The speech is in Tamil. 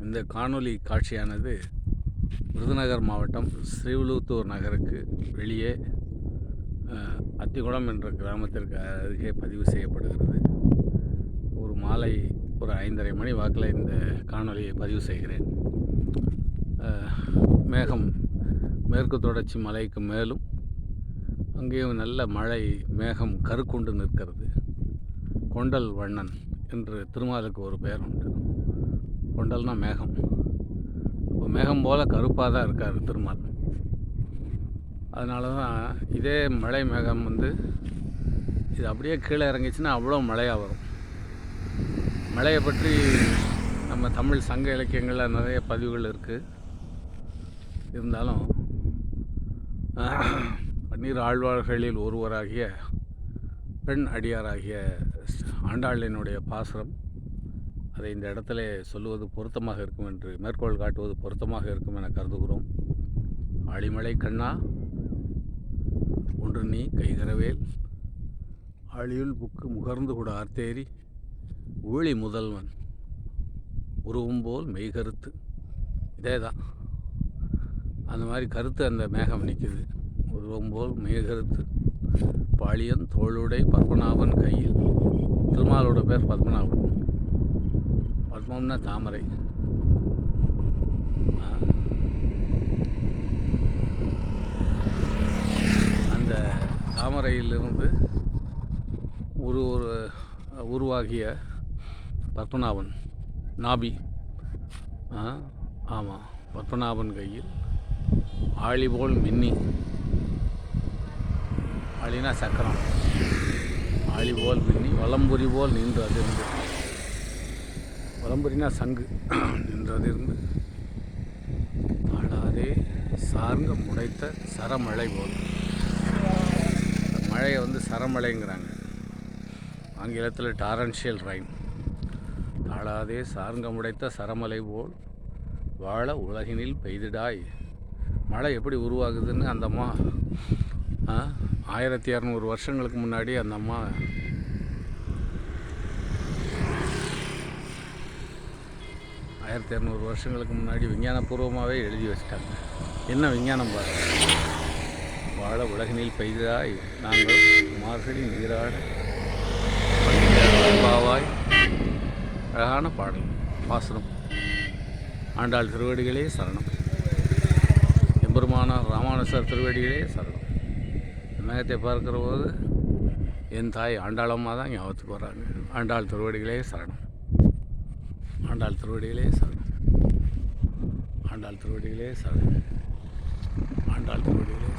இந்த காணொளி காட்சியானது விருதுநகர் மாவட்டம் ஸ்ரீவில்லிபுத்தூர் நகருக்கு வெளியே அத்திக்குளம் என்ற கிராமத்திற்கு அருகே பதிவு செய்யப்படுகிறது. ஒரு மாலை ஒரு 5:30 மணி வாக்கில் இந்த காணொளியை பதிவு செய்கிறேன். மேகம் மேற்கு தொடர்ச்சி மலைக்கு மேலும் அங்கேயும் நல்ல மழை மேகம் கருக்குண்டு நிற்கிறது. கொண்டல் வண்ணன் என்று திருமாலுக்கு ஒரு பெயர் உண்டு. கொண்டல்னா மேகம். இப்போ மேகம் போல் கருப்பாக தான் இருக்கார் திருமால். அதனால தான் இதே மழை மேகம் இது அப்படியே கீழே இறங்கிச்சுன்னா அவ்வளோ மழையாக வரும். மழையை பற்றி நம்ம தமிழ் சங்க இலக்கியங்களில் நிறைய பதிவுகள் இருக்குது. இருந்தாலும் பன்னீர் ஆழ்வார்களில் ஒருவராகிய பெண் அடியாராகிய ஆண்டாளினுடைய பாசுரம், அதை இந்த இடத்துல சொல்லுவது பொருத்தமாக இருக்கும் என்று மேற்கோள் காட்டுவது பொருத்தமாக இருக்கும் என கருதுகிறோம். ஆழிமலை கண்ணா ஒன்று நீ கைகரவேல் ஆழியுள் புக்கு முகர்ந்து கூட ஆர்த்தேரி ஊழி முதல்வன் உருவம் போல் மெய்கருத்து. இதே தான் அந்த மாதிரி கருத்து அந்த மேகம் நிற்குது. உருவம் போல் மெய்கருத்து பாளியன் தோளுடை பத்மநாபன் கையில். திருமாலோட பேர் பத்மநாபன். பத்மம்னா தாமரை. அந்த தாமரையிலிருந்து உருவாகிய பத்மநாபன் நாபி. ஆமாம், பத்மநாபன் கையில் ஆழி போல் மின்னி. ஆழினா சக்கரம். ஆழி போல் மின்னி வலம்புரி போல் நின்று அதிர்ந்து. வலம்புரினா சங்கு. நின்று அதிர்ந்து ஆடாதே சார்ந்த முடைத்த சரமழை போல். மழையை சரமழைங்கிறாங்க. ஆங்கிலத்தில் டாரன்ஷியல் ரைன். தாழாதே சார்ந்த முடைத்த சரமலை போல் வாழ உலகினில் பெய்திடாய். மழை எப்படி உருவாகுதுன்னு அந்த அம்மா 1200 வருஷங்களுக்கு முன்னாடி அந்த அம்மா வருஷங்களுக்கு முன்னாடி விஞ்ஞானபூர்வமாகவே எழுதி வச்சிட்டாங்க. என்ன விஞ்ஞானம் பாருங்க. வாழ உலகினில் பெய்தாய் நாங்கள் மார்கழி நீராட பாவாய். அழகான பாடல் பாசுரம். ஆண்டாள் திருவடிகளே சரணம். எம்பெருமானார் ராமானுஜர் திருவடிகளே சரணம். மேகத்தை பார்க்கிற போது என் தாய் ஆண்டாளம்மா தான் ஞாபகத்துக்கு வராங்க. ஆண்டாள் திருவடிகளே சரணம். ஆண்டாள் திருவடிகளே சரணம். ஆண்டாள் திருவடிகளே சரணம். ஆண்டாள் திருவடிகளே